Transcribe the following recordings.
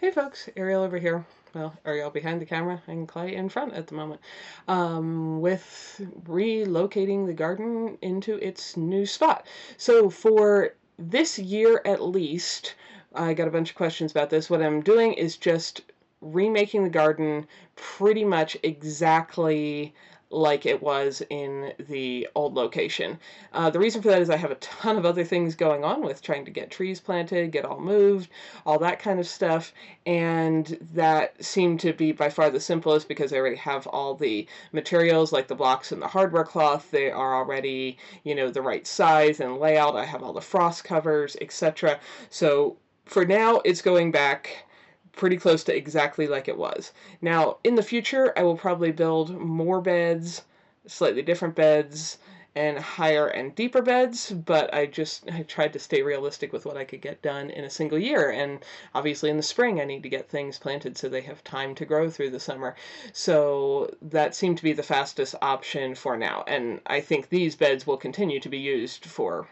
Hey folks, Ariel over here. Well, Ariel behind the camera and Clay in front at the moment, with relocating the garden into its new spot. So for this year at least, I got a bunch of questions about this. What I'm doing is just remaking the garden pretty much exactly like it was in the old location. The reason for that is I have a ton of other things going on with trying to get trees planted, get all moved, all that kind of stuff, and that seemed to be by far the simplest because I already have all the materials like the blocks and the hardware cloth. They are already, the right size and layout. I have all the frost covers, etc. So for now, it's going back pretty close to exactly like it was. Now, in the future, I will probably build more beds, slightly different beds, and higher and deeper beds, but I tried to stay realistic with what I could get done in a single year. And obviously in the spring, I need to get things planted so they have time to grow through the summer. So that seemed to be the fastest option for now. And I think these beds will continue to be used for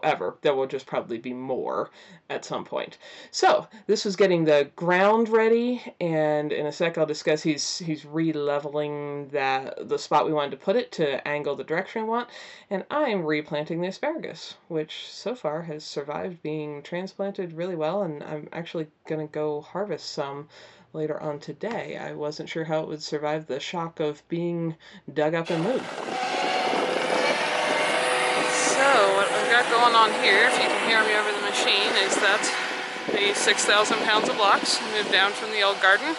ever. There will just probably be more at some point. So this was getting the ground ready, and in a sec I'll discuss he's re-leveling the spot we wanted to put it to angle the direction I want, and I'm replanting the asparagus, which so far has survived being transplanted really well, and I'm actually gonna go harvest some later on today. I wasn't sure how it would survive the shock of being dug up and moved. So what we've got going on here, if you can hear me over the machine, is that the 6,000 pounds of blocks moved down from the old garden.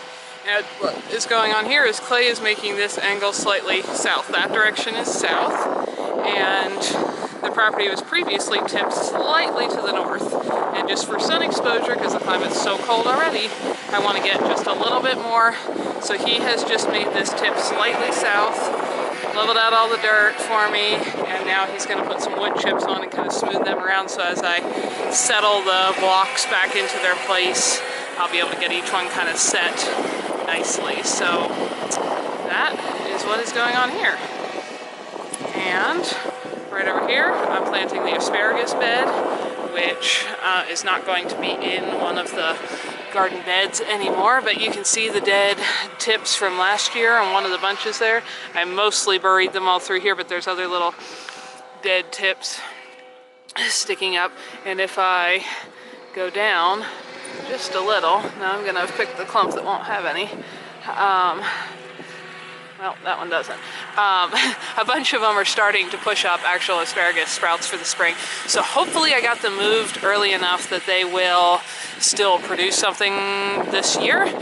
And what is going on here is Clay is making this angle slightly south. That direction is south, and the property was previously tipped slightly to the north. And just for sun exposure, because the climate's so cold already, I want to get just a little bit more. So he has just made this tip slightly south, leveled out all the dirt for me, and now he's going to put some wood chips on and kind of smooth them around, so as I settle the blocks back into their place, I'll be able to get each one kind of set nicely. So that is what is going on here. And right over here, I'm planting the asparagus bed, which is not going to be in one of the garden beds anymore, but you can see the dead tips from last year on one of the bunches there. I mostly buried them all through here, but there's other little dead tips sticking up. And if I go down just a little, now I'm gonna have picked the clump that won't have any. Well, that one doesn't. A bunch of them are starting to push up actual asparagus sprouts for the spring. So hopefully I got them moved early enough that they will still produce something this year,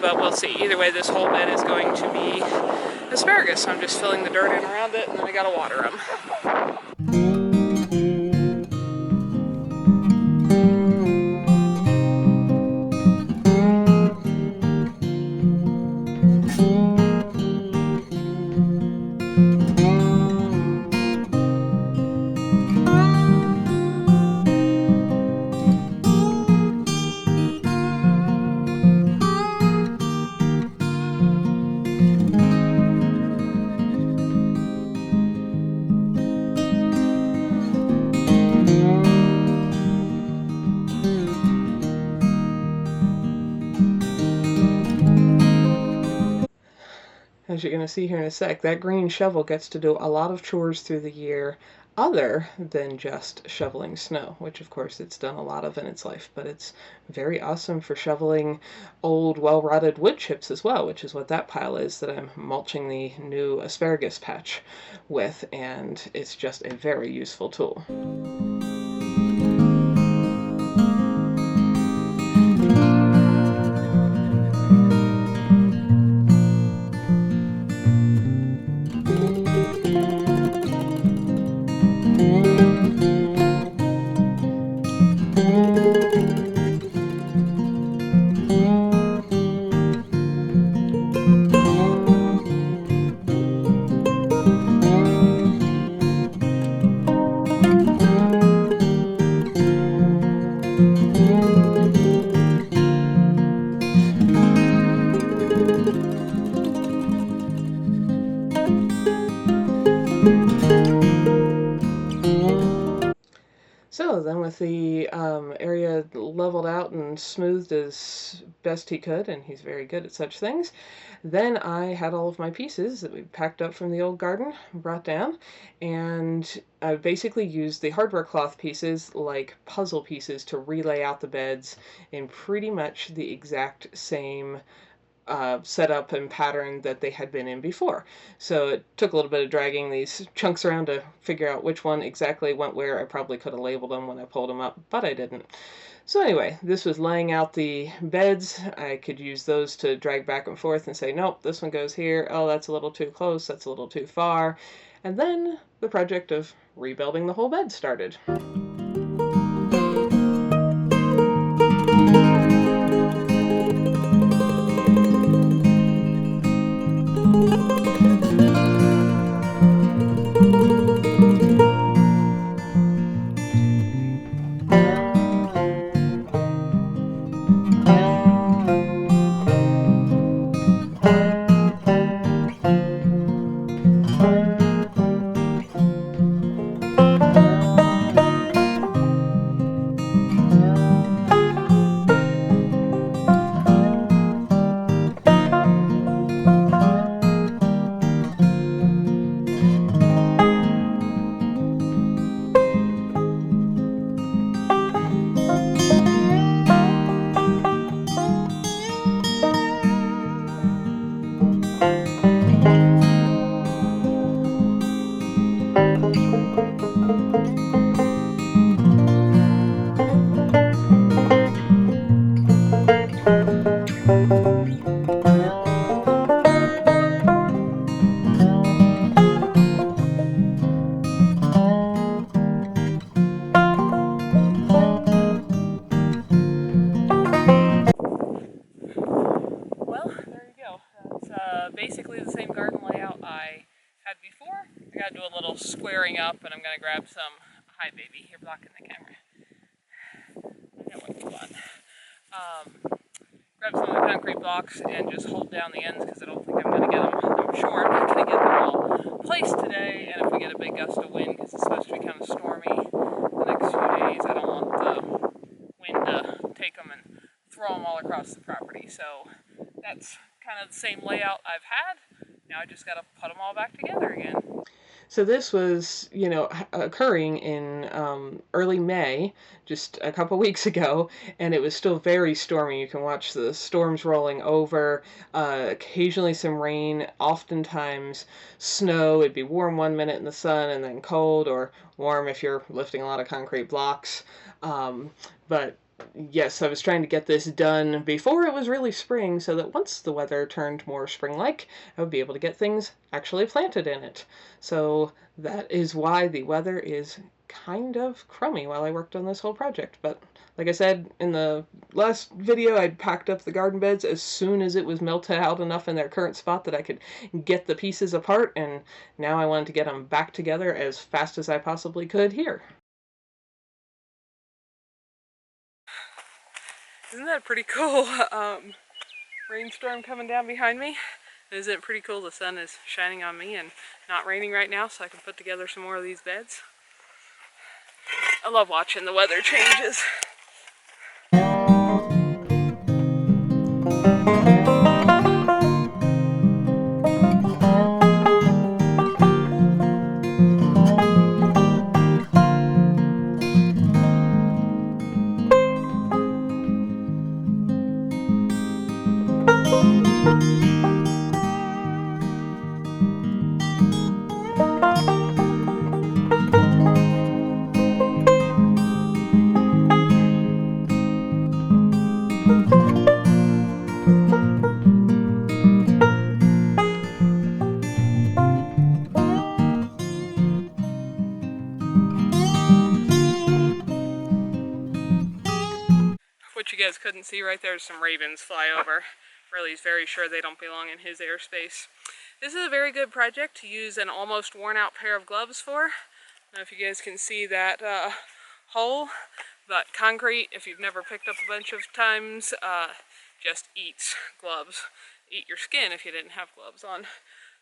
but we'll see. Either way, this whole bed is going to be asparagus. So I'm just filling the dirt in around it, and then I gotta water them. As you're going to see here in a sec, that green shovel gets to do a lot of chores through the year other than just shoveling snow, which of course it's done a lot of in its life, but it's very awesome for shoveling old well-rotted wood chips as well, which is what that pile is that I'm mulching the new asparagus patch with, and it's just a very useful tool. So then with the area leveled out and smoothed as best he could, and he's very good at such things, then I had all of my pieces that we packed up from the old garden brought down, and I basically used the hardware cloth pieces like puzzle pieces to relay out the beds in pretty much the exact same setup and pattern that they had been in before. So it took a little bit of dragging these chunks around to figure out which one exactly went where. I probably could have labeled them when I pulled them up, but I didn't. So anyway, this was laying out the beds. I could use those to drag back and forth and say, nope, this one goes here. Oh, that's a little too close. That's a little too far. And then the project of rebuilding the whole bed started. Well, there you go. That's basically the same garden layout I had before. I gotta do a little squaring up, and I'm gonna grab some. Hi, baby. You're blocking the camera. That was fun. Grab some of the concrete blocks and just hold down the ends because I don't think I'm gonna get them. I'm sure I'm not gonna get them all placed today. And if we get a big gust of wind, because it's supposed to be kind of stormy the next few days, I don't want the wind to take them and throw them all across the property. So that's kind of the same layout I've had. Now I just got to put them all back together again. So this was, occurring in early May, just a couple weeks ago, and it was still very stormy. You can watch the storms rolling over, occasionally some rain, oftentimes snow. It'd be warm one minute in the sun and then cold, or warm if you're lifting a lot of concrete blocks. But yes, I was trying to get this done before it was really spring so that once the weather turned more spring-like, I would be able to get things actually planted in it. So that is why the weather is kind of crummy while I worked on this whole project. But like I said in the last video, I'd packed up the garden beds as soon as it was melted out enough in their current spot that I could get the pieces apart, and now I wanted to get them back together as fast as I possibly could here. Isn't that pretty cool? Rainstorm coming down behind me. Isn't it pretty cool? The sun is shining on me and not raining right now, so I can put together some more of these beds. I love watching the weather changes. What you guys couldn't see right there is some ravens fly over. Riley's very sure they don't belong in his airspace. This is a very good project to use an almost worn out pair of gloves for. I don't know if you guys can see that hole, but concrete, if you've never picked up a bunch of times, just eats gloves. Eat your skin if you didn't have gloves on.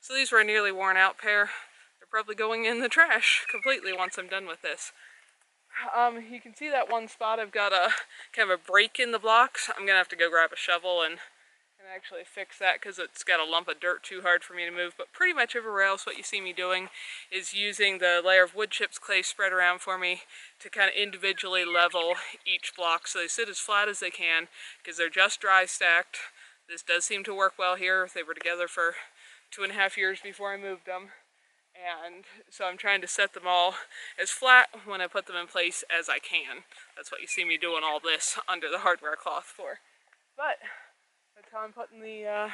So these were a nearly worn out pair. They're probably going in the trash completely once I'm done with this. You can see that one spot. I've got a kind of a break in the blocks. I'm gonna have to go grab a shovel and actually fix that because it's got a lump of dirt too hard for me to move. But pretty much everywhere else what you see me doing is using the layer of wood chips clay spread around for me to kind of individually level each block so they sit as flat as they can because they're just dry stacked. This does seem to work well here. They were together for 2.5 years before I moved them. And so I'm trying to set them all as flat when I put them in place as I can. That's what you see me doing all this under the hardware cloth for. But that's how I'm putting the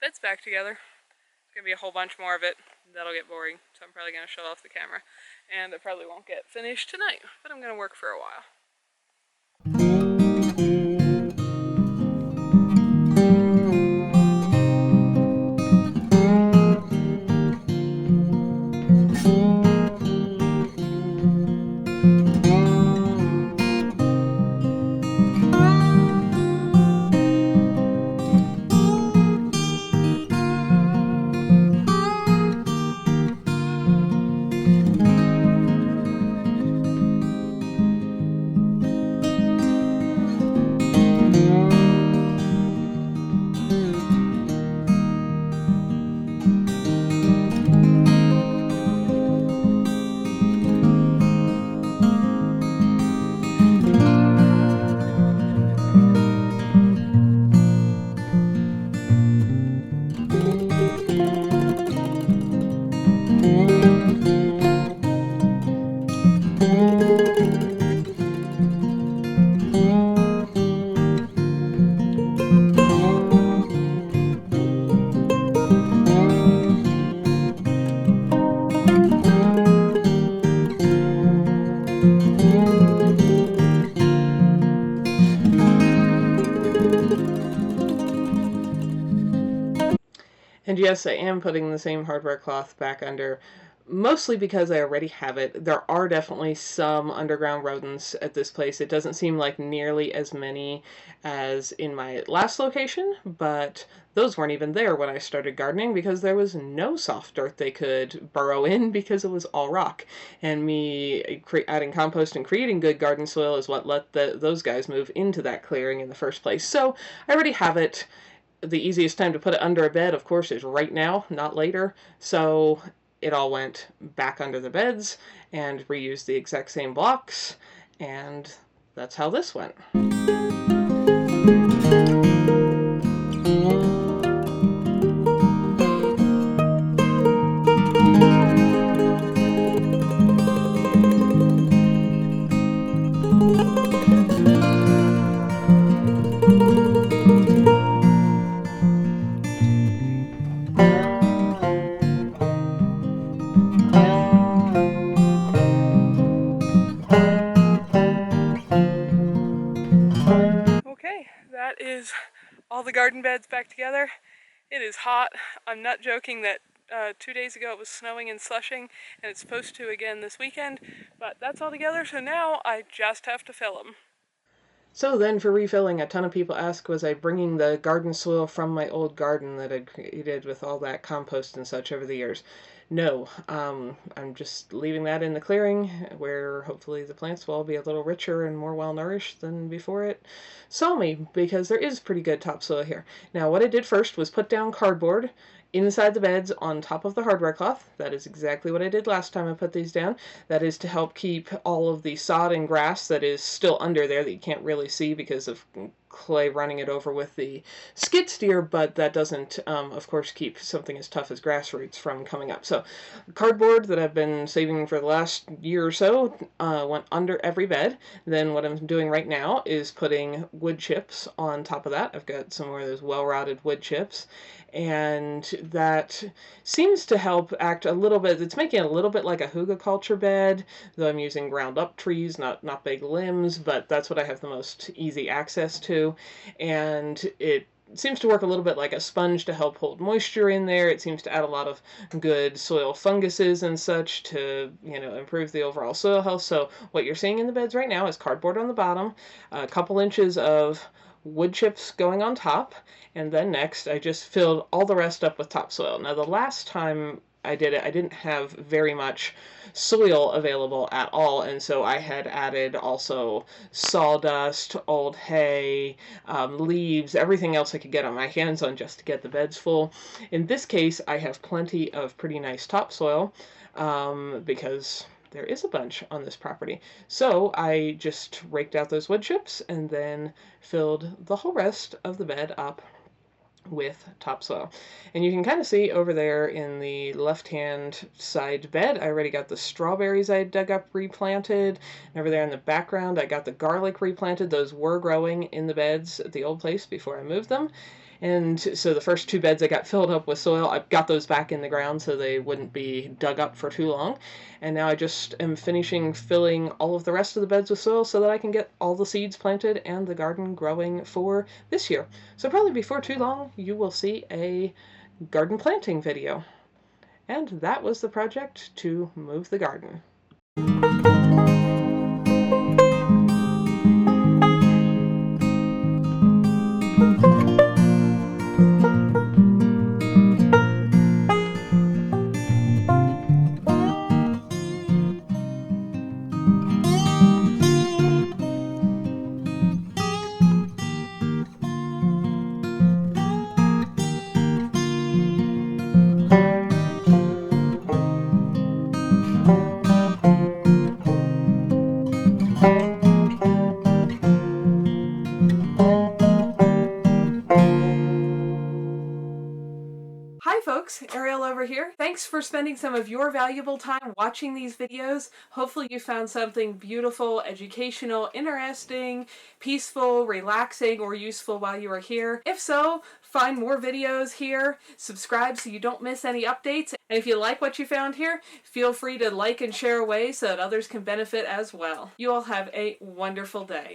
beds back together. It's going to be a whole bunch more of it. That'll get boring, so I'm probably going to shut off the camera. And I probably won't get finished tonight, but I'm going to work for a while. And yes, I am putting the same hardware cloth back under, mostly because I already have it. There are definitely some underground rodents at this place. It doesn't seem like nearly as many as in my last location, but those weren't even there when I started gardening because there was no soft dirt they could burrow in because it was all rock. And me adding compost and creating good garden soil is what let those guys move into that clearing in the first place. So I already have it. The easiest time to put it under a bed, of course, is right now, not later. So it all went back under the beds and reused the exact same blocks. And that's how this went. Okay, that is all the garden beds back together. It is hot. I'm not joking that 2 days ago it was snowing and slushing, and it's supposed to again this weekend, but that's all together, so now I just have to fill them. So then for refilling, a ton of people ask, was I bringing the garden soil from my old garden that I'd created with all that compost and such over the years? No, I'm just leaving that in the clearing where hopefully the plants will be a little richer and more well-nourished than before it saw me, because there is pretty good topsoil here. Now what I did first was put down cardboard inside the beds on top of the hardware cloth. That is exactly what I did last time I put these down. That is to help keep all of the sod and grass that is still under there that you can't really see because of clay running it over with the skid steer, but that doesn't, of course, keep something as tough as grass roots from coming up. So cardboard that I've been saving for the last year or so went under every bed. Then what I'm doing right now is putting wood chips on top of that. I've got some more of those well-rotted wood chips, and that seems to help act a little bit. It's making it a little bit like a hugelkultur bed, though I'm using ground up trees, not big limbs, but that's what I have the most easy access to. And it seems to work a little bit like a sponge to help hold moisture in there. It seems to add a lot of good soil funguses and such to, improve the overall soil health. So what you're seeing in the beds right now is cardboard on the bottom, a couple inches of wood chips going on top, and then next I just filled all the rest up with topsoil. Now the last time I did it, I didn't have very much soil available at all, and so I had added also sawdust, old hay, leaves, everything else I could get on my hands on just to get the beds full. In this case, I have plenty of pretty nice topsoil, because there is a bunch on this property. So I just raked out those wood chips and then filled the whole rest of the bed up with topsoil. And you can kind of see over there in the left-hand side bed, I already got the strawberries I dug up replanted. And over there in the background, I got the garlic replanted. Those were growing in the beds at the old place before I moved them. And so the first two beds I got filled up with soil, I got those back in the ground so they wouldn't be dug up for too long. And now I just am finishing filling all of the rest of the beds with soil so that I can get all the seeds planted and the garden growing for this year. So probably before too long, you will see a garden planting video. And that was the project to move the garden. Hi folks, Ariel over here. Thanks for spending some of your valuable time watching these videos. Hopefully you found something beautiful, educational, interesting, peaceful, relaxing, or useful while you were here. If so, find more videos here, subscribe so you don't miss any updates, and if you like what you found here, feel free to like and share away so that others can benefit as well. You all have a wonderful day.